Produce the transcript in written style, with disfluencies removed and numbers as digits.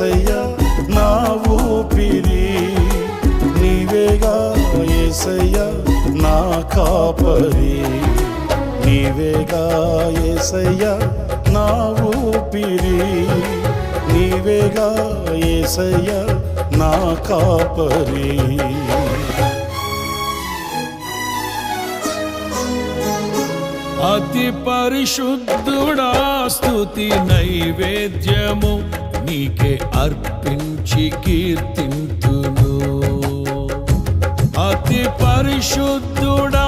యేసయ్యా నా ఊపిరి, నీవేగా యేసయ్యా నా కాపరి, నీవేగా యేసయ్యా నా ఊపిరి, నీవేగా యేసయ్యా నా కాపరి. అతి పరిశుద్ధుడా స్తుతి నైవేద్యము నీకే అర్పించి కీర్తింతును. అతి పరిశుద్ధుడా